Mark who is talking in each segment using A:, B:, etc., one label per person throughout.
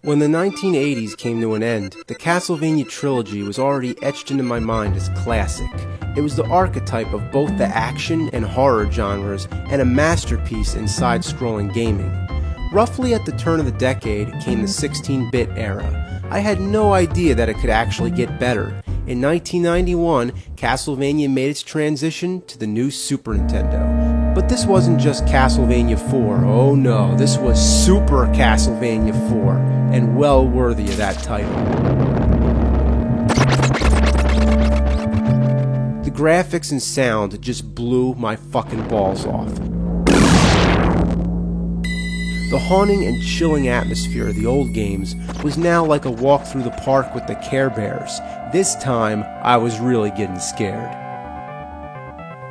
A: When the 1980s came to an end, the Castlevania trilogy was already etched into my mind as classic. It was the archetype of both the action and horror genres, and a masterpiece in side-scrolling gaming. Roughly at the turn of the decade came the 16-bit era. I had no idea that it could actually get better. In 1991, Castlevania made its transition to the new Super Nintendo. But this wasn't just Castlevania 4, oh no, this was Super Castlevania 4, and well worthy of that title. The graphics and sound just blew my fucking balls off. The haunting and chilling atmosphere of the old games was now like a walk through the park with the Care Bears. This time, I was really getting scared.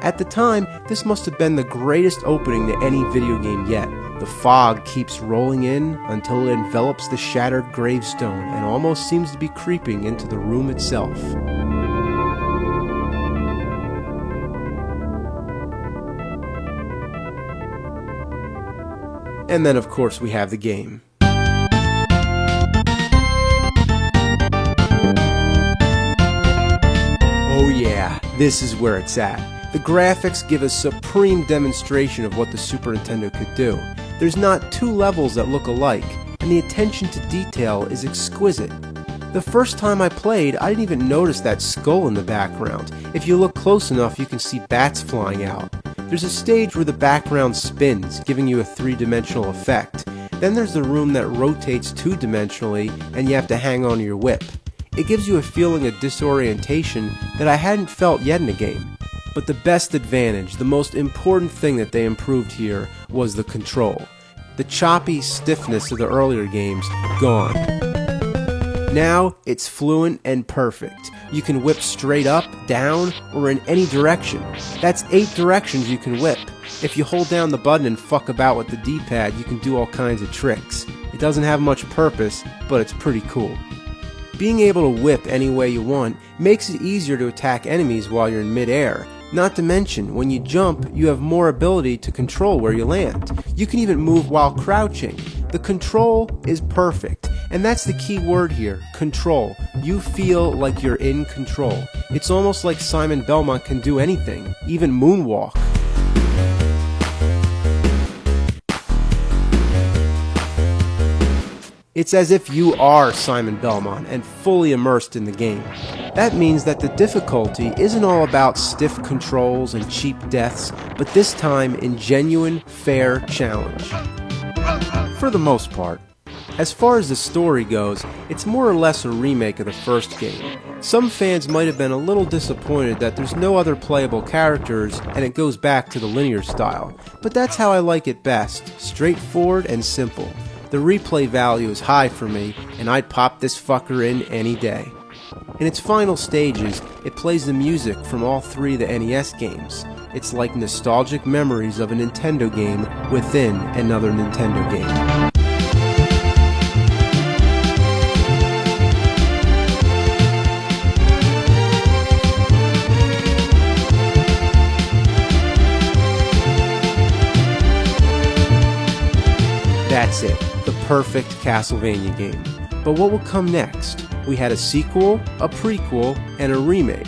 A: At the time, this must have been the greatest opening to any video game yet. The fog keeps rolling in until it envelops the shattered gravestone and almost seems to be creeping into the room itself. And then, of course, we have the game. Oh yeah, this is where it's at. The graphics give a supreme demonstration of what the Super Nintendo could do. There's not two levels that look alike, and the attention to detail is exquisite. The first time I played, I didn't even notice that skull in the background. If you look close enough, you can see bats flying out. There's a stage where the background spins, giving you a three-dimensional effect. Then there's the room that rotates two-dimensionally, and you have to hang on to your whip. It gives you a feeling of disorientation that I hadn't felt yet in a game. But the best advantage, the most important thing that they improved here, was the control. The choppy stiffness of the earlier games, gone. Now, it's fluent and perfect. You can whip straight up, down, or in any direction. That's 8 directions you can whip. If you hold down the button and fuck about with the D-pad, you can do all kinds of tricks. It doesn't have much purpose, but it's pretty cool. Being able to whip any way you want makes it easier to attack enemies while you're in mid-air. Not to mention, when you jump, you have more ability to control where you land. You can even move while crouching. The control is perfect. And that's the key word here, control. You feel like you're in control. It's almost like Simon Belmont can do anything, even moonwalk. It's as if you are Simon Belmont and fully immersed in the game. That means that the difficulty isn't all about stiff controls and cheap deaths, but this time in genuine, fair challenge. For the most part. As far as the story goes, it's more or less a remake of the first game. Some fans might have been a little disappointed that there's no other playable characters and it goes back to the linear style, but that's how I like it best, straightforward and simple. The replay value is high for me, and I'd pop this fucker in any day. In its final stages, it plays the music from all 3 of the NES games. It's like nostalgic memories of a Nintendo game within another Nintendo game. That's it, the perfect Castlevania game. But what will come next? We had a sequel, a prequel, and a remake.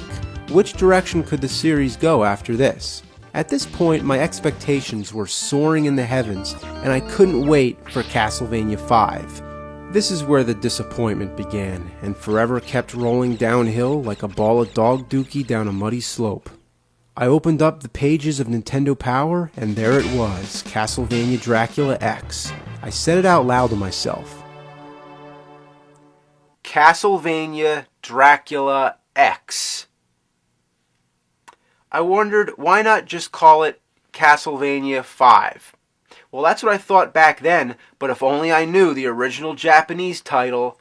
A: Which direction could the series go after this? At this point, my expectations were soaring in the heavens, and I couldn't wait for Castlevania 5. This is where the disappointment began, and forever kept rolling downhill like a ball of dog dookie down a muddy slope. I opened up the pages of Nintendo Power, and there it was, Castlevania Dracula X. I said it out loud to myself. Castlevania Dracula X. I wondered, why not just call it Castlevania 5? Well, that's what I thought back then, but if only I knew the original Japanese title,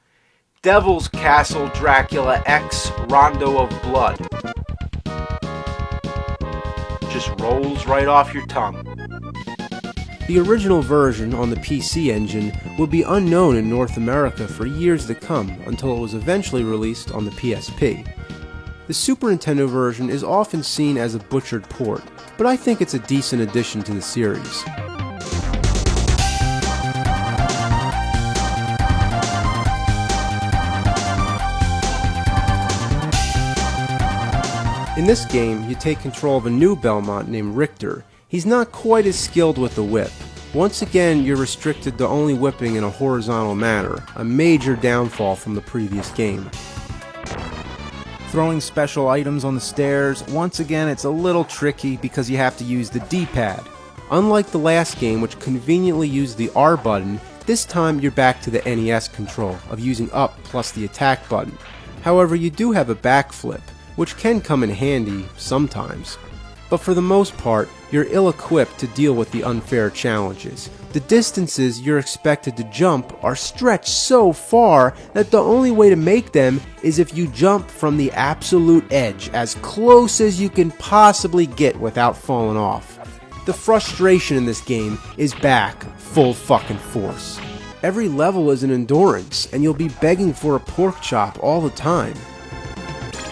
A: Devil's Castle Dracula X Rondo of Blood. Just rolls right off your tongue. The original version on the PC Engine would be unknown in North America for years to come until it was eventually released on the PSP. The Super Nintendo version is often seen as a butchered port, but I think it's a decent addition to the series. this game, you take control of a new Belmont named Richter. He's not quite as skilled with the whip. Once again, you're restricted to only whipping in a horizontal manner, a major downfall from the previous game.
B: Throwing special items on the stairs, once again it's a little tricky because you have to use the D-pad.
A: Unlike the last game, which conveniently used the R button, this time you're back to the NES control of using up plus the attack button. However, you do have a backflip, which can come in handy sometimes. But for the most part, you're ill-equipped to deal with the unfair challenges. The distances you're expected to jump are stretched so far that the only way to make them is if you jump from the absolute edge, as close as you can possibly get without falling off. The frustration in this game is back full fucking force. Every level is an endurance, and you'll be begging for a pork chop all the time.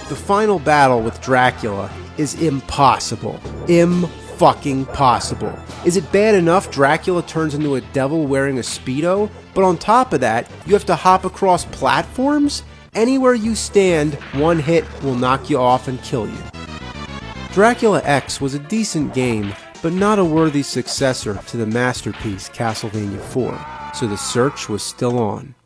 A: The final battle with Dracula is impossible. Fucking possible. Is it bad enough Dracula turns into a devil wearing a Speedo? But on top of that, you have to hop across platforms? Anywhere you stand, one hit will knock you off and kill you. Dracula X was a decent game, but not a worthy successor to the masterpiece Castlevania 4, so the search was still on.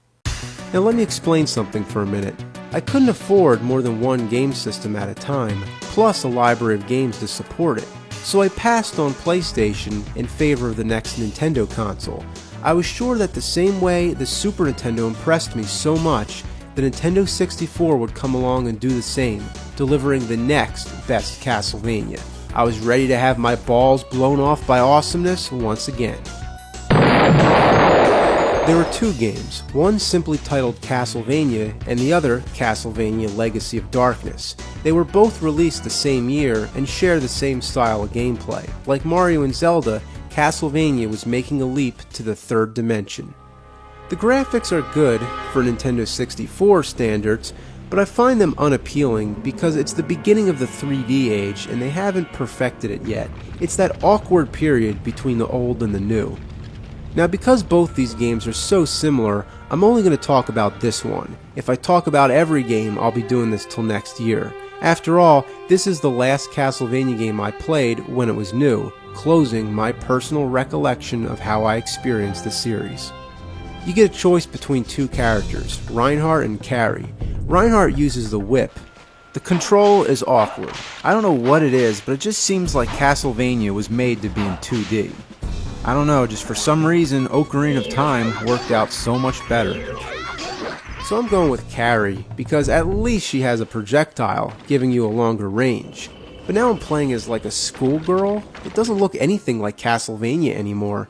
A: Now let me explain something for a minute. I couldn't afford more than one game system at a time, plus a library of games to support it, so I passed on PlayStation in favor of the next Nintendo console. I was sure that the same way the Super Nintendo impressed me so much, the Nintendo 64 would come along and do the same, delivering the next best Castlevania. I was ready to have my balls blown off by awesomeness once again. There were two games, one simply titled Castlevania and the other Castlevania Legacy of Darkness. They were both released the same year and share the same style of gameplay. Like Mario and Zelda, Castlevania was making a leap to the third dimension. The graphics are good for Nintendo 64 standards, but I find them unappealing because it's the beginning of the 3D age and they haven't perfected it yet. It's that awkward period between the old and the new. Now, because both these games are so similar, I'm only going to talk about this one. If I talk about every game, I'll be doing this till next year. After all, this is the last Castlevania game I played when it was new, closing my personal recollection of how I experienced the series. You get a choice between two characters, Reinhardt and Carrie. Reinhardt uses the whip.
B: The control is awkward. I don't know what it is, but it just seems like Castlevania was made to be in 2D. I don't know, just for some reason, Ocarina of Time worked out so much better.
A: So I'm going with Carrie, because at least she has a projectile, giving you a longer range. But now I'm playing as like a schoolgirl. It doesn't look anything like Castlevania anymore.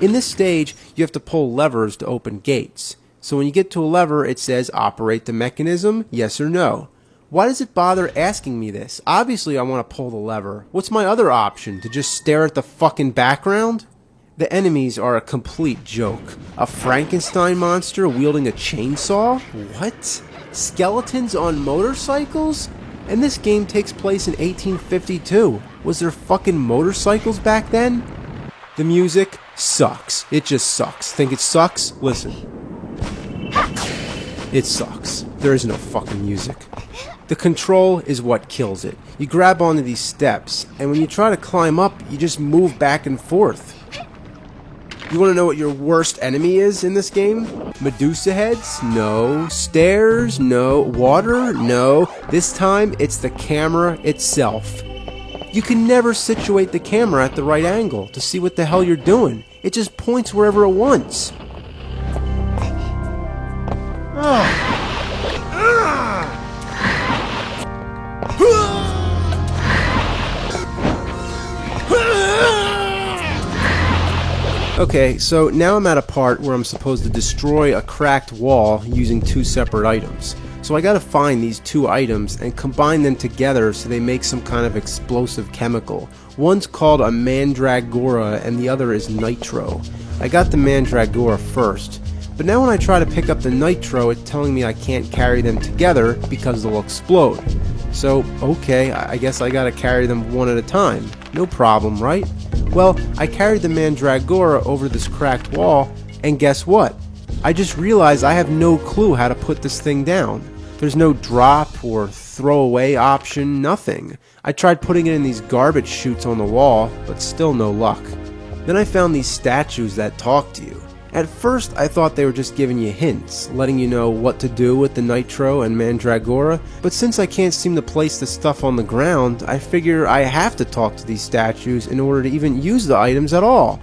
A: In this stage, you have to pull levers to open gates. So when you get to a lever, it says operate the mechanism, yes or no. Why does it bother asking me this? Obviously I want to pull the lever. What's my other option? To just stare at the fucking background? The enemies are a complete joke. A Frankenstein monster wielding a chainsaw? What? Skeletons on motorcycles? And this game takes place in 1852. Was there fucking motorcycles back then? The music sucks. It just sucks. Think it sucks? Listen. It sucks. There is no fucking music. The control is what kills it. You grab onto these steps, and when you try to climb up, you just move back and forth. You want to know what your worst enemy is in this game? Medusa heads? No. Stairs? No. Water? No. This time, it's the camera itself. You can never situate the camera at the right angle to see what the hell you're doing. It just points wherever it wants. Okay, so now I'm at a part where I'm supposed to destroy a cracked wall using two separate items. So I gotta find these two items and combine them together so they make some kind of explosive chemical. One's called a mandragora and the other is nitro. I got the mandragora first, but now when I try to pick up the nitro, it's telling me I can't carry them together because they'll explode. So, okay, I guess I gotta carry them one at a time. No problem, right? Well, I carried the mandragora over this cracked wall, and guess what? I just realized I have no clue how to put this thing down. There's no drop or throwaway option, nothing. I tried putting it in these garbage chutes on the wall, but still no luck. Then I found these statues that talk to you. At first, I thought they were just giving you hints, letting you know what to do with the Nitro and Mandragora, but since I can't seem to place the stuff on the ground, I figure I have to talk to these statues in order to even use the items at all.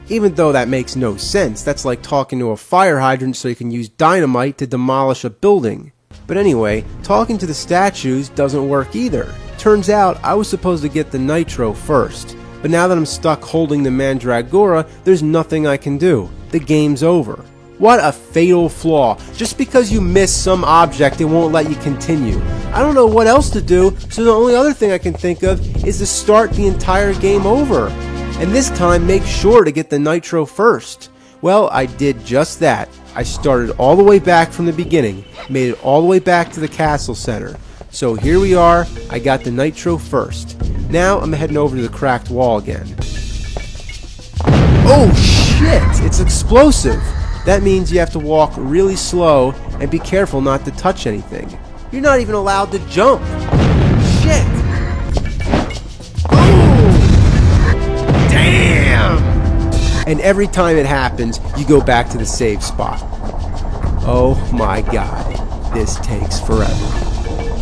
A: Even though that makes no sense, that's like talking to a fire hydrant so you can use dynamite to demolish a building. But anyway, talking to the statues doesn't work either. Turns out I was supposed to get the Nitro first, but now that I'm stuck holding the Mandragora, there's nothing I can do. The game's over. What a fatal flaw. Just because you miss some object, it won't let you continue. I don't know what else to do, so the only other thing I can think of is to start the entire game over. And this time, make sure to get the Nitro first. Well, I did just that. I started all the way back from the beginning, made it all the way back to the castle center. So here we are, I got the Nitro first. Now I'm heading over to the cracked wall again. Oh shit! It's explosive! That means you have to walk really slow and be careful not to touch anything. You're not even allowed to jump! Shit! Oh! Damn! And every time it happens, you go back to the save spot. Oh my god, this takes forever.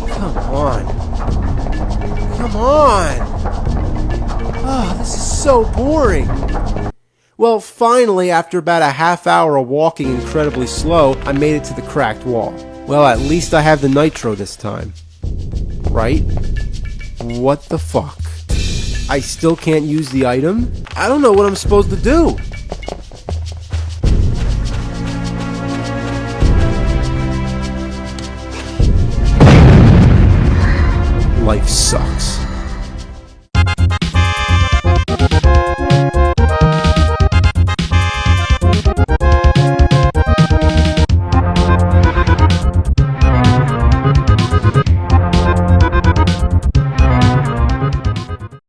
A: Come on. Come on! Oh, this is so boring. Well, finally, after about a half hour of walking incredibly slow, I made it to the cracked wall. Well, at least I have the Nitro this time. Right? What the fuck? I still can't use the item? I don't know what I'm supposed to do. Life sucks.